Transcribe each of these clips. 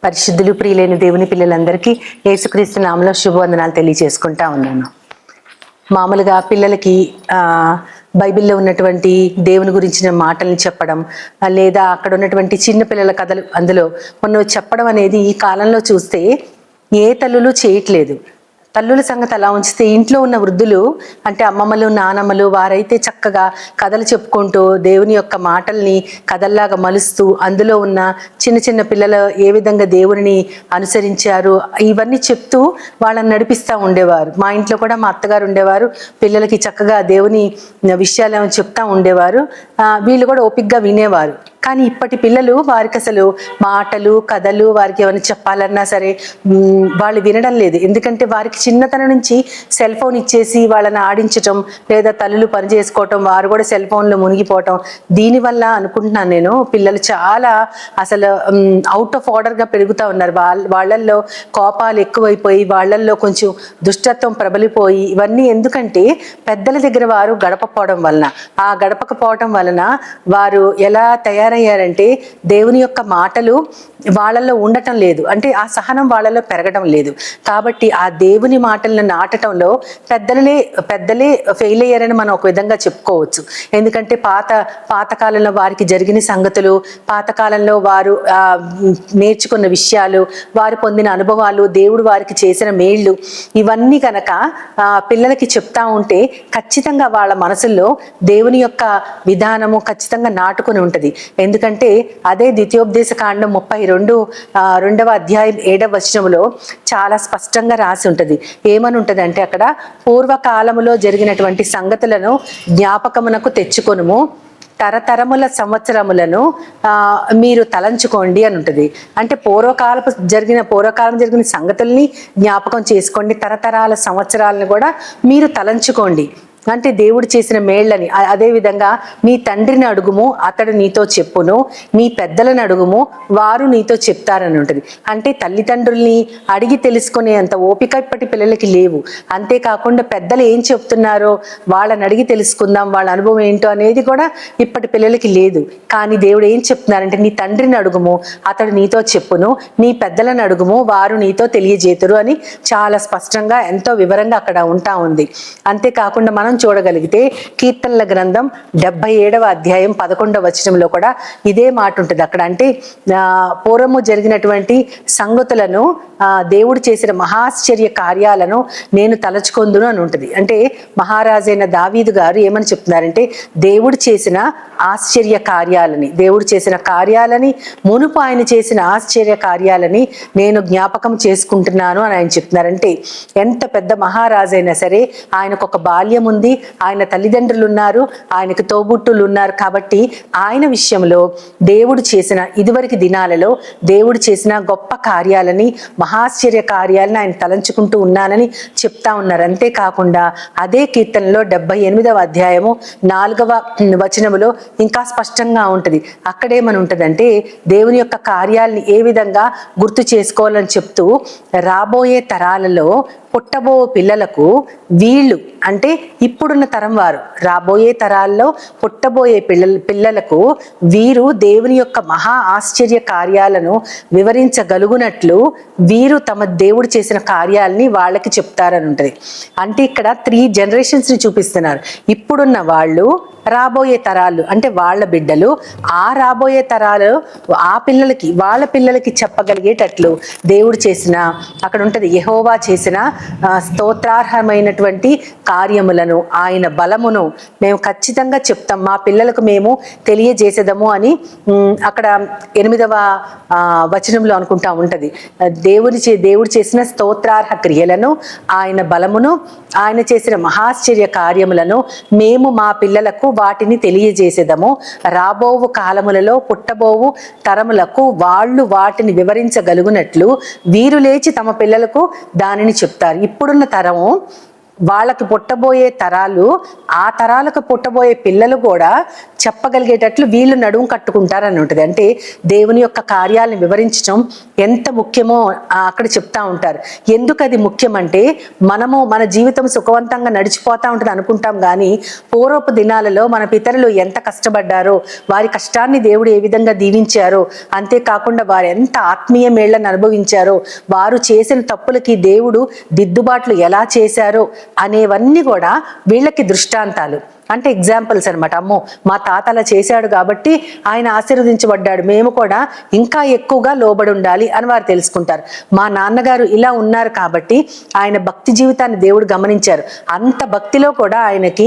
పరిశుద్ధులు ప్రియులైన దేవుని పిల్లలందరికీ యేసుక్రీస్తు నామములో శుభవందనాలు తెలియజేసుకుంటా ఉన్నాను. మామూలుగా పిల్లలకి బైబిల్లో ఉన్నటువంటి దేవుని గురించిన మాటల్ని చెప్పడం, లేదా అక్కడ ఉన్నటువంటి చిన్న పిల్లల కథలు అందులో కొన్ని చెప్పడం అనేది ఈ కాలంలో చూస్తే ఏ తల్లులు చేయట్లేదు. తల్లుల సంగతి అలా ఉంచితే ఇంట్లో ఉన్న వృద్ధులు అంటే అమ్మమ్మలు, నానమ్మలు వారైతే చక్కగా కథలు చెప్పుకుంటూ దేవుని యొక్క మాటల్ని కథల్లాగా మలుస్తూ అందులో ఉన్న చిన్న చిన్న పిల్లలు ఏ విధంగా దేవుని అనుసరించారు ఇవన్నీ చెప్తూ వాళ్ళని నడిపిస్తూ ఉండేవారు. మా ఇంట్లో కూడా మా అత్తగారు ఉండేవారు, పిల్లలకి చక్కగా దేవుని విషయాలు చెప్తా ఉండేవారు. వీళ్ళు కూడా ఓపికగా వినేవారు. కానీ ఇప్పటి పిల్లలు వారికి అసలు మాటలు కథలు వారికి ఏమైనా చెప్పాలన్నా సరే వాళ్ళు వినడం లేదు. ఎందుకంటే వారికి చిన్నతనం నుంచి సెల్ ఫోన్ ఇచ్చేసి వాళ్ళని ఆడించటం, లేదా తల్లులు పని చేసుకోవటం, వారు కూడా సెల్ ఫోన్లో మునిగిపోవటం. దీనివల్ల అనుకుంటున్నాను నేను పిల్లలు చాలా అసలు అవుట్ ఆఫ్ ఆర్డర్గా పెరుగుతూ ఉన్నారు. వాళ్ళల్లో కోపాలు ఎక్కువైపోయి వాళ్ళల్లో కొంచెం దుష్టత్వం ప్రబలిపోయి ఇవన్నీ ఎందుకంటే పెద్దల దగ్గర వారు గడపకపోవడం వలన, ఆ గడపకపోవడం వలన వారు ఎలా తయారయ్యారంటే దేవుని యొక్క మాటలు వాళ్ళల్లో ఉండటం లేదు, అంటే ఆ సహనం వాళ్ళలో పెరగడం లేదు. కాబట్టి ఆ దేవుని మాటలను నాటడంలో పెద్దలే ఫెయిల్ అయ్యారని మనం ఒక విధంగా చెప్పుకోవచ్చు. ఎందుకంటే పాతకాలంలో వారికి జరిగిన సంగతులు, పాతకాలంలో వారు నేర్చుకున్న విషయాలు, వారు పొందిన అనుభవాలు, దేవుడు వారికి చేసిన మేళ్ళు ఇవన్నీ కనుక పిల్లలకి చెప్తా ఉంటే ఖచ్చితంగా వాళ్ళ మనసుల్లో దేవుని యొక్క విధానము ఖచ్చితంగా నాటుకొని ఉంటుంది. ఎందుకంటే అదే ద్వితీయోపదేశ కాండం 32వ అధ్యాయం 7వ వచనంలో చాలా స్పష్టంగా రాసి ఉంటుంది. ఏమని ఉంటుంది అంటే అక్కడ పూర్వకాలములో జరిగినటువంటి సంగతులను జ్ఞాపకమునకు తెచ్చుకొనుము, తరతరముల సంవత్సరములను మీరు తలంచుకోండి అని ఉంటుంది. అంటే పూర్వకాలం జరిగిన సంగతుల్ని జ్ఞాపకం చేసుకోండి, తరతరాల సంవత్సరాలను కూడా మీరు తలంచుకోండి. అంటే దేవుడు చేసిన మేళ్ళని. అదేవిధంగా నీ తండ్రిని అడుగుము, అతడు నీతో చెప్పును, నీ పెద్దలను అడుగుము, వారు నీతో చెప్తారని ఉంటుంది. అంటే తల్లిదండ్రుల్ని అడిగి తెలుసుకునేంత ఓపిక ఇప్పటి పిల్లలకి లేవు. అంతేకాకుండా పెద్దలు ఏం చెప్తున్నారో వాళ్ళని అడిగి తెలుసుకుందాం, వాళ్ళ అనుభవం ఏంటో అనేది కూడా ఇప్పటి పిల్లలకి లేదు. కానీ దేవుడు ఏం చెప్తున్నారంటే నీ తండ్రిని అడుగుము, అతడు నీతో చెప్పును, నీ పెద్దలను అడుగుము, వారు నీతో తెలియజేతురు అని చాలా స్పష్టంగా ఎంతో వివరంగా అక్కడ ఉంటా ఉంది. అంతేకాకుండా మనం చూడగలిగితే కీర్తనల గ్రంథం 77వ అధ్యాయం 11వ వచనంలో కూడా ఇదే మాట ఉంటుంది. అక్కడ అంటే పూర్వము జరిగినటువంటి సంగతులను, దేవుడు చేసిన మహాశ్చర్య కార్యాలను నేను తలచుకొందును అని ఉంటుంది. అంటే మహారాజైన దావీదు గారు ఏమని చెప్తున్నారంటే దేవుడు చేసిన ఆశ్చర్య కార్యాలని మునుపు ఆయన చేసిన ఆశ్చర్య కార్యాలని నేను జ్ఞాపకం చేసుకుంటున్నాను అని ఆయన చెప్తున్నారంటే ఎంత పెద్ద మహారాజైనా సరే ఆయనకు ఒక బాల్యం ఉంది, ఆయన తల్లిదండ్రులు ఉన్నారు, ఆయనకు తోబుట్టులు ఉన్నారు. కాబట్టి ఆయన విషయంలో దేవుడు చేసిన ఇదివరకు దినాలలో దేవుడు చేసిన గొప్ప కార్యాలని, మహాశ్చర్య కార్యాలని ఆయన తలంచుకుంటూ ఉన్నానని చెప్తా ఉన్నారు. అంతేకాకుండా అదే కీర్తనలో 78వ అధ్యాయము 4వ వచనములో ఇంకా స్పష్టంగా ఉంటుంది. అక్కడేమని ఉంటుందంటే దేవుని యొక్క కార్యాలని ఏ విధంగా గుర్తు చేసుకోవాలని చెప్తూ రాబోయే తరాలలో పుట్టబో పిల్లలకు వీళ్ళు అంటే ఇప్పుడున్న తరం వారు, రాబోయే తరాల్లో పుట్టబోయే పిల్లలకు వీరు దేవుని యొక్క మహా ఆశ్చర్య కార్యాలను వివరించగలుగునట్లు వీరు తమ దేవుడు చేసిన కార్యాలని వాళ్ళకి చెప్తారని ఉంటుంది. అంటే ఇక్కడ 3 generations ని చూపిస్తున్నారు. ఇప్పుడున్న వాళ్ళు, రాబోయే తరాలు అంటే వాళ్ళ బిడ్డలు, ఆ రాబోయే తరాలు ఆ పిల్లలకి వాళ్ళ పిల్లలకి చెప్పగలిగేటట్లు దేవుడు చేసిన అక్కడ ఉంటుంది యెహోవా చేసిన స్తోత్రార్హమైనటువంటి కార్యములను, ఆయన బలమును మేము ఖచ్చితంగా చెప్తాం, మా పిల్లలకు మేము తెలియజేసేదము అని అక్కడ 8వ వచనంలో అనుకుంటా ఉంటుంది. దేవుడు చేసిన స్తోత్రార్హ క్రియలను, ఆయన బలమును, ఆయన చేసిన మహాశ్చర్య కార్యములను మేము మా పిల్లలకు వాటిని తెలియజేసేదము, రాబోవు కాలములలో పుట్టబోవు తరములకు వాళ్ళు వాటిని వివరించగలుగునట్లు వీరు లేచి తమ పిల్లలకు దానిని చెప్తారు. ఇప్పుడున్న తరము వాళ్ళకి పుట్టబోయే తరాలు, ఆ తరాలకు పుట్టబోయే పిల్లలు కూడా చెప్పగలిగేటట్లు వీళ్ళు నడుము కట్టుకుంటారని ఉంటుంది. అంటే దేవుని యొక్క కార్యాలను వివరించడం ఎంత ముఖ్యమో అక్కడ చెప్తా ఉంటారు. ఎందుకు అది ముఖ్యమంటే, మనము మన జీవితం సుఖవంతంగా నడిచిపోతా ఉంటుంది అనుకుంటాం, కానీ పూర్వపు దినాలలో మన పితరులు ఎంత కష్టపడ్డారో, వారి కష్టాన్ని దేవుడు ఏ విధంగా దీవించారో, అంతేకాకుండా వారు ఎంత ఆత్మీయ మేళ్లను అనుభవించారో, వారు చేసిన తప్పులకి దేవుడు దిద్దుబాట్లు ఎలా చేశారో అనేవన్నీ కూడా వీళ్ళకి దృష్టాంతాలు. అంటే ఎగ్జాంపుల్స్ అనమాట. అమ్మో, మా తాత అలా చేశాడు కాబట్టి ఆయన ఆశీర్వదించబడ్డాడు, మేము కూడా ఇంకా ఎక్కువగా లోబడి ఉండాలి అని వారు తెలుసుకుంటారు. మా నాన్నగారు ఇలా ఉన్నారు కాబట్టి ఆయన భక్తి జీవితాన్ని దేవుడు గమనించారు. అంత భక్తిలో కూడా ఆయనకి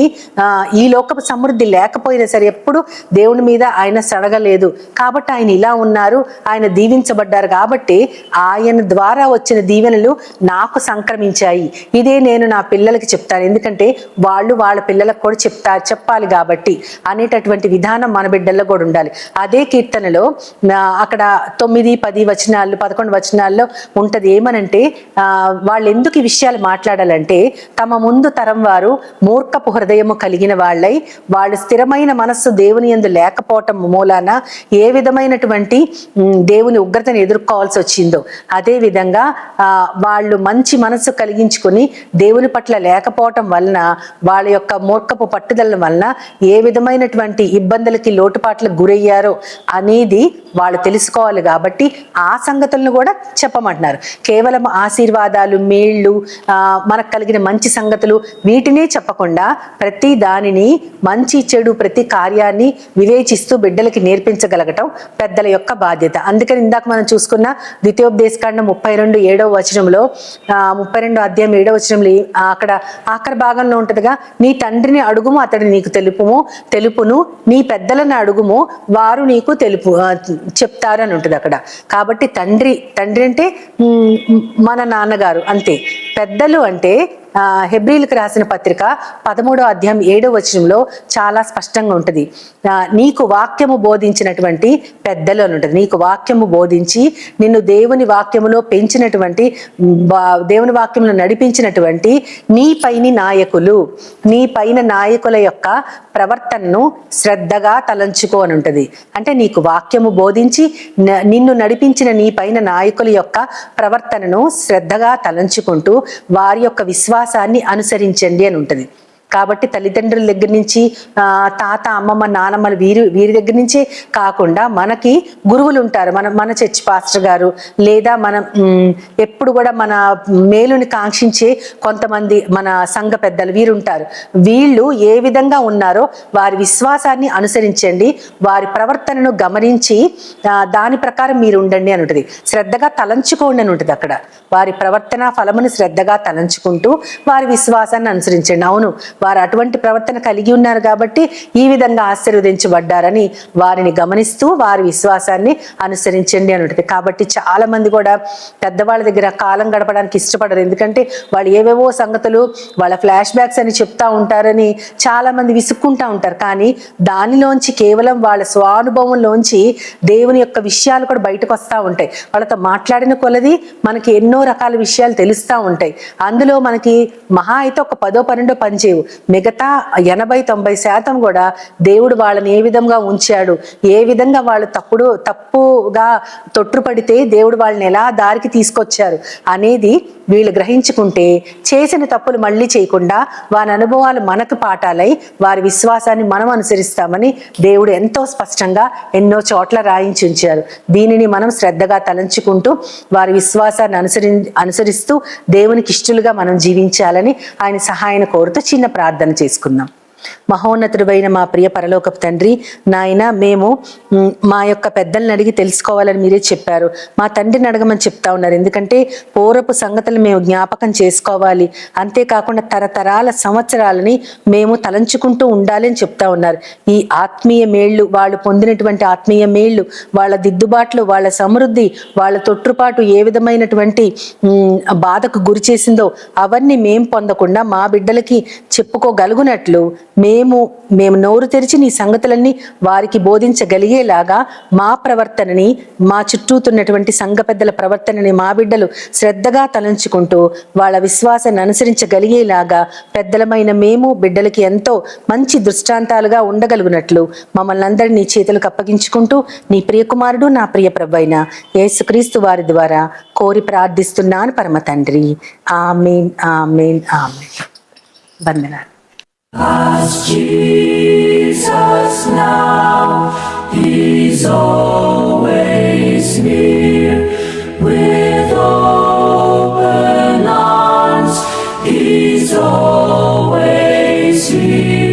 ఈ లోకపు సమృద్ధి లేకపోయినా సరే ఎప్పుడు దేవుని మీద ఆయన సడగలేదు కాబట్టి ఆయన ఇలా ఉన్నారు, ఆయన దీవించబడ్డారు కాబట్టి ఆయన ద్వారా వచ్చిన దీవెనలు నాకు సంక్రమించాయి. ఇదే నేను నా పిల్లలకి చెప్తాను, ఎందుకంటే వాళ్ళు వాళ్ళ పిల్లలకు కూడా చెప్పాలి కాబట్టి అనేటటువంటి విధానం మన బిడ్డల్లో కూడా ఉండాలి. అదే కీర్తనలో అక్కడ 9, 10 వచనాలు 11 వచనాల్లో ఉంటది. ఏమనంటే వాళ్ళు ఎందుకు ఈ విషయాలు మాట్లాడాలంటే, తమ ముందు తరం వారు మూర్ఖపు హృదయము కలిగిన వాళ్ళై, వాళ్ళు స్థిరమైన మనస్సు దేవుని యందు లేకపోవటం మూలాన ఏ విధమైనటువంటి దేవుని ఉగ్రతను ఎదుర్కోవాల్సి వచ్చిందో, అదే విధంగా వాళ్ళు మంచి మనస్సు కలిగించుకొని దేవుని పట్ల లేకపోవటం వలన, వాళ్ళ యొక్క మూర్ఖపు పట్టుదల వలన ఏ విధమైనటువంటి ఇబ్బందులకి లోటుపాట్లకు గురయ్యారో అనేది వాళ్ళు తెలుసుకోవాలి. కాబట్టి ఆ సంగతులను కూడా చెప్పమంటున్నారు. కేవలం ఆశీర్వాదాలు, మేళ్ళు, మనకు కలిగిన మంచి సంగతులు వీటినే చెప్పకుండా ప్రతి దానిని, మంచి చెడు ప్రతి కార్యాన్ని వివేచిస్తూ బిడ్డలకి నేర్పించగలగటం పెద్దల యొక్క బాధ్యత. అందుకని ఇందాక మనం చూసుకున్న ద్వితీయోపదేశకాండం 32:7 వచనంలో, 32 అధ్యాయం 7వ వచనంలో అక్కడ ఆఖరి భాగంలో ఉంటదిగా, నీ తండ్రిని అడుగుము అతడు నీకు తెలుపును, నీ పెద్దలను అడుగుము వారు నీకు చెప్తారు అని ఉంటుంది అక్కడ. కాబట్టి తండ్రి అంటే మన నాన్నగారు అంతే. పెద్దలు అంటే హెబ్రీలకు రాసిన పత్రిక 13వ అధ్యాయం 7వ వచనంలో చాలా స్పష్టంగా ఉంటుంది. నీకు వాక్యము బోధించినటువంటి పెద్దలు అని ఉంటుంది. నీకు వాక్యము బోధించి నిన్ను దేవుని వాక్యములో పెంచినటువంటి, దేవుని వాక్యములో నడిపించినటువంటి నీ పైన నాయకుల యొక్క ప్రవర్తనను శ్రద్ధగా తలంచుకో అని ఉంటుంది. అంటే నీకు వాక్యము బోధించి నిన్ను నడిపించిన నీ పైన నాయకుల యొక్క ప్రవర్తనను శ్రద్ధగా తలంచుకుంటూ వారి యొక్క విశ్వాసాన్ని అనుసరించండి అని ఉంటుంది. కాబట్టి తల్లిదండ్రుల దగ్గర నుంచి, తాత, అమ్మమ్మ, నానమ్మలు వీరి దగ్గర నుంచే కాకుండా మనకి గురువులు ఉంటారు. మన చర్చ్ పాస్టర్ గారు, లేదా మనం ఎప్పుడు కూడా మన మేలుని కాంక్షించే కొంతమంది మన సంఘ పెద్దలు వీరుంటారు. వీళ్ళు ఏ విధంగా ఉన్నారో వారి విశ్వాసాన్ని అనుసరించండి, వారి ప్రవర్తనను గమనించి దాని ప్రకారం మీరు ఉండండి అని ఉంటుంది. శ్రద్ధగా తలంచుకోండి అని ఉంటుంది అక్కడ. వారి ప్రవర్తన ఫలమును శ్రద్ధగా తలంచుకుంటూ వారి విశ్వాసాన్ని అనుసరించండి. అవును, వారు అటువంటి ప్రవర్తన కలిగి ఉన్నారు కాబట్టి ఈ విధంగా ఆశీర్వదించబడ్డారని వారిని గమనిస్తూ వారి విశ్వాసాన్ని అనుసరించండి అని ఉంటుంది. కాబట్టి చాలా మంది కూడా పెద్దవాళ్ళ దగ్గర కాలం గడపడానికి ఇష్టపడరు. ఎందుకంటే వాళ్ళు ఏవేవో సంగతులు, వాళ్ళ ఫ్లాష్ బ్యాక్స్ అని చెప్తా ఉంటారని చాలా మంది విసుక్కుంటా ఉంటారు. కానీ దానిలోంచి కేవలం వాళ్ళ స్వానుభవంలోంచి దేవుని యొక్క విషయాలు కూడా బయటకు వస్తూ ఉంటాయి. వాళ్ళతో మాట్లాడిన కొలది మనకి ఎన్నో రకాల విషయాలు తెలుస్తూ ఉంటాయి. అందులో మనకి మహా అయితే ఒక 10-12 పనిచేయవు. మిగతా 80-90% కూడా దేవుడు వాళ్ళని ఏ విధంగా ఉంచాడు, ఏ విధంగా వాళ్ళు తప్పుగా తొట్టుపడితే దేవుడు వాళ్ళని ఎలా దారికి తీసుకొచ్చారు అనేది వీళ్ళు గ్రహించుకుంటే, చేసిన తప్పులు మళ్ళీ చేయకుండా వారి అనుభవాలు మనకు పాఠాలై వారి విశ్వాసాన్ని మనం అనుసరిస్తామని దేవుడు ఎంతో స్పష్టంగా ఎన్నో చోట్ల రాయించి ఉంచారు. దీనిని మనం శ్రద్ధగా తలంచుకుంటూ వారి విశ్వాసాన్ని అనుసరిస్తూ దేవునికి ఇష్టలుగా మనం జీవించాలని ఆయన సహాయాన్ని కోరుతూ చిన్న ప్రార్థన చేసుకుందాం. మహోన్నతుడైన మా ప్రియ పరలోకపు తండ్రి, నాయన మేము మా యొక్క పెద్దల్ని అడిగి తెలుసుకోవాలని మీరే చెప్పారు. మా తండ్రిని అడగమని చెప్తా ఉన్నారు. ఎందుకంటే పూర్వపు సంగతులు మేము జ్ఞాపకం చేసుకోవాలి, అంతేకాకుండా తరతరాల సంవత్సరాలని మేము తలంచుకుంటూ ఉండాలి అని చెప్తా ఉన్నారు. ఈ ఆత్మీయ మేళ్ళు, వాళ్ళు పొందినటువంటి ఆత్మీయ మేళ్ళు, వాళ్ళ దిద్దుబాట్లు, వాళ్ళ సమృద్ధి, వాళ్ళ తొట్టుపాటు ఏ విధమైనటువంటి బాధకు గురి చేసిందో అవన్నీ మేం పొందకుండా మా బిడ్డలకి చెప్పుకోగలుగునట్లు మేము నోరు తెరిచి నీ సంగతులన్నీ వారికి బోధించగలిగేలాగా మా ప్రవర్తనని, మా చుట్టూతున్నటువంటి సంఘ పెద్దల ప్రవర్తనని మా బిడ్డలు శ్రద్ధగా తలంచుకుంటూ వాళ్ళ విశ్వాసాన్ని అనుసరించగలిగేలాగా పెద్దలమైన మేము బిడ్డలకి ఎంతో మంచి దృష్టాంతాలుగా ఉండగలుగునట్లు మమ్మల్ని అందరినీ నీ చేతులకు అప్పగించుకుంటూ నీ ప్రియకుమారుడు నా ప్రియ ప్రభువైన యేసుక్రీస్తు వారి ద్వారా కోరి ప్రార్థిస్తున్నాను పరమ తండ్రి. ఆమేన్, ఆమేన్, ఆమేన్. వందనాలు. As Jesus now, He's always near, with open arms, He's always here.